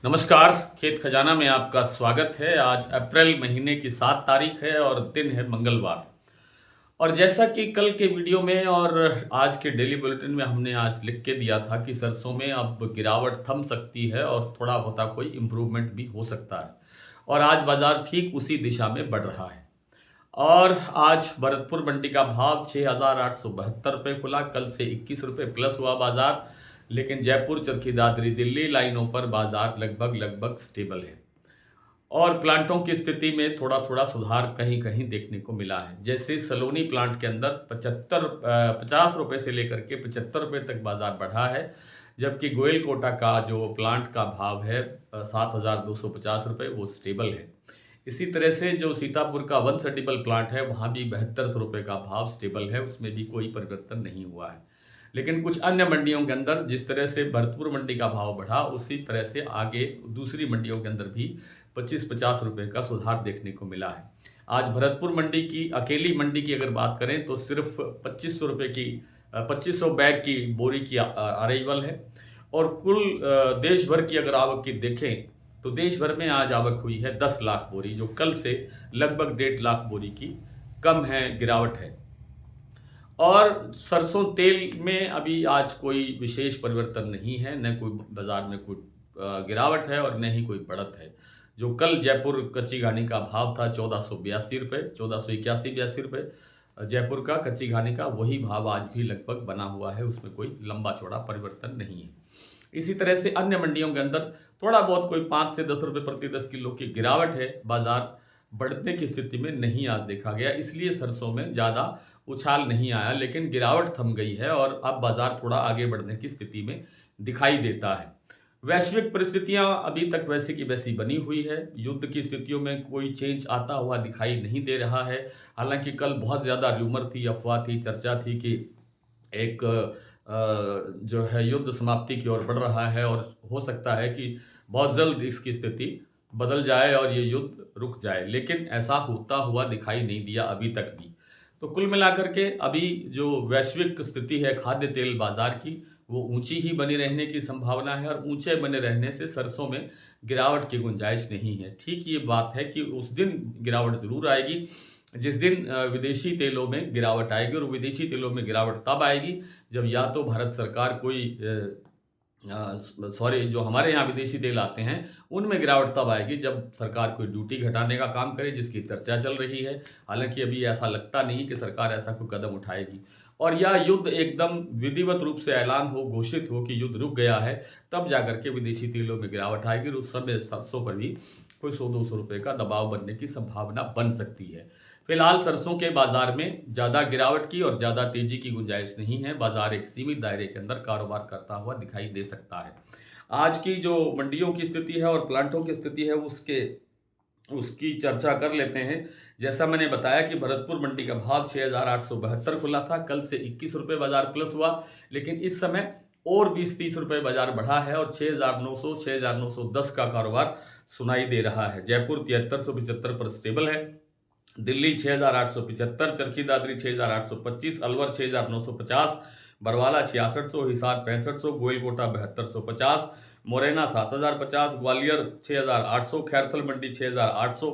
नमस्कार। खेत खजाना में आपका स्वागत है। आज अप्रैल महीने की 7 तारीख है और दिन है मंगलवार। और जैसा कि कल के वीडियो में और आज के डेली बुलेटिन में हमने आज लिख के दिया था कि सरसों में अब गिरावट थम सकती है और थोड़ा बहुत कोई इम्प्रूवमेंट भी हो सकता है। और आज बाजार ठीक उसी दिशा में बढ़ रहा है। और आज भरतपुर मंडी का भाव 6,872 खुला। कल से 21 रुपये प्लस हुआ बाजार। लेकिन जयपुर, चरखी दादरी, दिल्ली लाइनों पर बाजार लगभग लगभग स्टेबल है। और प्लांटों की स्थिति में थोड़ा थोड़ा सुधार कहीं कहीं देखने को मिला है। जैसे सलोनी प्लांट के अंदर 50 रुपए से लेकर के 75 रुपए तक बाजार बढ़ा है। जबकि गोयल कोटा का जो प्लांट का भाव है 7,250 रुपये, वो स्टेबल है। इसी तरह से जो सीतापुर का 130 प्लांट है, वहाँ भी 72 रुपये का भाव स्टेबल है, उसमें भी कोई परिवर्तन नहीं हुआ है। लेकिन कुछ अन्य मंडियों के अंदर जिस तरह से भरतपुर मंडी का भाव बढ़ा, उसी तरह से आगे दूसरी मंडियों के अंदर भी 25-50 रुपये का सुधार देखने को मिला है। आज भरतपुर मंडी की अकेली मंडी की अगर बात करें तो सिर्फ 2500 रुपये की 2500 बैग की बोरी की अराइवल है। और कुल देश भर की अगर आवक की देखें तो देश भर में आज आवक हुई है 10 लाख बोरी, जो कल से लगभग 1.5 लाख बोरी की कम है, गिरावट है। और सरसों तेल में अभी आज कोई विशेष परिवर्तन नहीं है, न कोई बाजार में कोई गिरावट है और न ही कोई बढ़त है। जो कल जयपुर कच्ची घानी का भाव था 1482 रुपये, 1481-82 रुपये जयपुर का कच्ची घानी का, वही भाव आज भी लगभग बना हुआ है, उसमें कोई लंबा चौड़ा परिवर्तन नहीं है। इसी तरह से अन्य मंडियों के अंदर थोड़ा बहुत कोई 5 से 10 रुपये प्रति 10 किलो की गिरावट है। बाजार बढ़ने की स्थिति में नहीं आज देखा गया, इसलिए सरसों में ज़्यादा उछाल नहीं आया। लेकिन गिरावट थम गई है और अब बाजार थोड़ा आगे बढ़ने की स्थिति में दिखाई देता है। वैश्विक परिस्थितियां अभी तक वैसी की वैसी बनी हुई है। युद्ध की स्थितियों में कोई चेंज आता हुआ दिखाई नहीं दे रहा है। हालांकि कल बहुत ज़्यादा र्यूमर थी, अफवाह थी, चर्चा थी कि एक जो है युद्ध समाप्ति की ओर बढ़ रहा है और हो सकता है कि बहुत जल्द इसकी स्थिति बदल जाए और ये युद्ध रुक जाए। लेकिन ऐसा होता हुआ दिखाई नहीं दिया अभी तक भी। तो कुल मिलाकर के अभी जो वैश्विक स्थिति है खाद्य तेल बाजार की, वो ऊंची ही बनी रहने की संभावना है। और ऊंचे बने रहने से सरसों में गिरावट की गुंजाइश नहीं है। ठीक ये बात है कि उस दिन गिरावट जरूर आएगी जिस दिन विदेशी तेलों में गिरावट आएगी। और विदेशी तेलों में गिरावट तब आएगी जब या तो भारत सरकार कोई जो हमारे यहाँ विदेशी तेल आते हैं उनमें गिरावट तब आएगी जब सरकार कोई ड्यूटी घटाने का काम करे, जिसकी चर्चा चल रही है। हालांकि अभी ऐसा लगता नहीं कि सरकार ऐसा कोई कदम उठाएगी। और या युद्ध एकदम विधिवत रूप से ऐलान हो, घोषित हो कि युद्ध रुक गया है, तब जाकर के विदेशी तेलों में गिरावट आएगी और उस समय सरसों पर भी कोई 100-200 रुपये का दबाव बनने की संभावना बन सकती है। फिलहाल सरसों के बाजार में ज़्यादा गिरावट की और ज़्यादा तेजी की गुंजाइश नहीं है। बाजार एक सीमित दायरे के अंदर कारोबार करता हुआ दिखाई दे सकता है। आज की जो मंडियों की स्थिति है और प्लांटों की स्थिति है उसकी चर्चा कर लेते हैं। जैसा मैंने बताया कि भरतपुर मंडी का भाव 6,872 खुला था। कल से 21 रुपये बाजार प्लस हुआ। लेकिन इस समय और 20-30 रुपये बाजार बढ़ा है और 6,900 6,910 का कारोबार सुनाई दे रहा है। जयपुर 7375 पर स्टेबल है। दिल्ली 6,875, चरखी दादरी 6,825, अलवर 6,950, बरवाला 6600, हिसार 6500, गोयलकोटा 7250, मुरैना 7,050, ग्वालियर 6,800, खैरथल मंडी 6,800,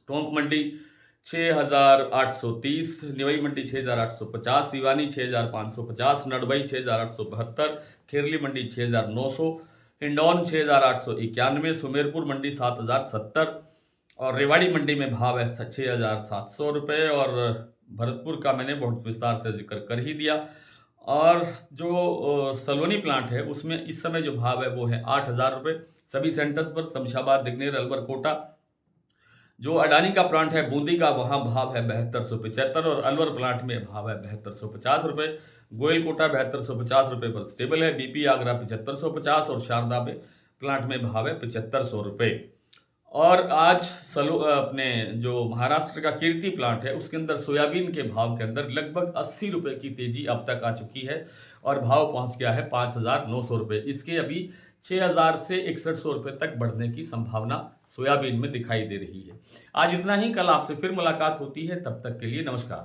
टोंक मंडी 6,830, निवई मंडी 6,850, सिवानी 6,550, नडबई 6,872, खेरली मंडी 6,900, हिंडौन 6,891, सुमेरपुर मंडी 7,070 और रेवाड़ी मंडी में भाव है 6,700 रुपये। और भरतपुर का मैंने बहुत विस्तार से जिक्र कर ही दिया। और जो सलोनी प्लांट है उसमें इस समय जो भाव है वो है 8,000 रुपये सभी सेंटर्स पर। शमशाबाद, दिग्नेर, अलवर, कोटा। जो अडानी का प्लांट है बूंदी का, वहाँ भाव है 7275 और अलवर प्लांट में भाव है 7250 रुपये। गोयल कोटा 7250 रुपये पर स्टेबल है। बीपी आगरा 7550 और शारदा में प्लांट में भाव है 7500 रुपये। और आज अपने जो महाराष्ट्र का कीर्ति प्लांट है उसके अंदर सोयाबीन के भाव के अंदर लगभग 80 रुपये की तेजी अब तक आ चुकी है और भाव पहुंच गया है 5,900 रुपये। इसके अभी 6,000 से 6100 रुपये तक बढ़ने की संभावना सोयाबीन में दिखाई दे रही है। आज इतना ही। कल आपसे फिर मुलाकात होती है, तब तक के लिए नमस्कार।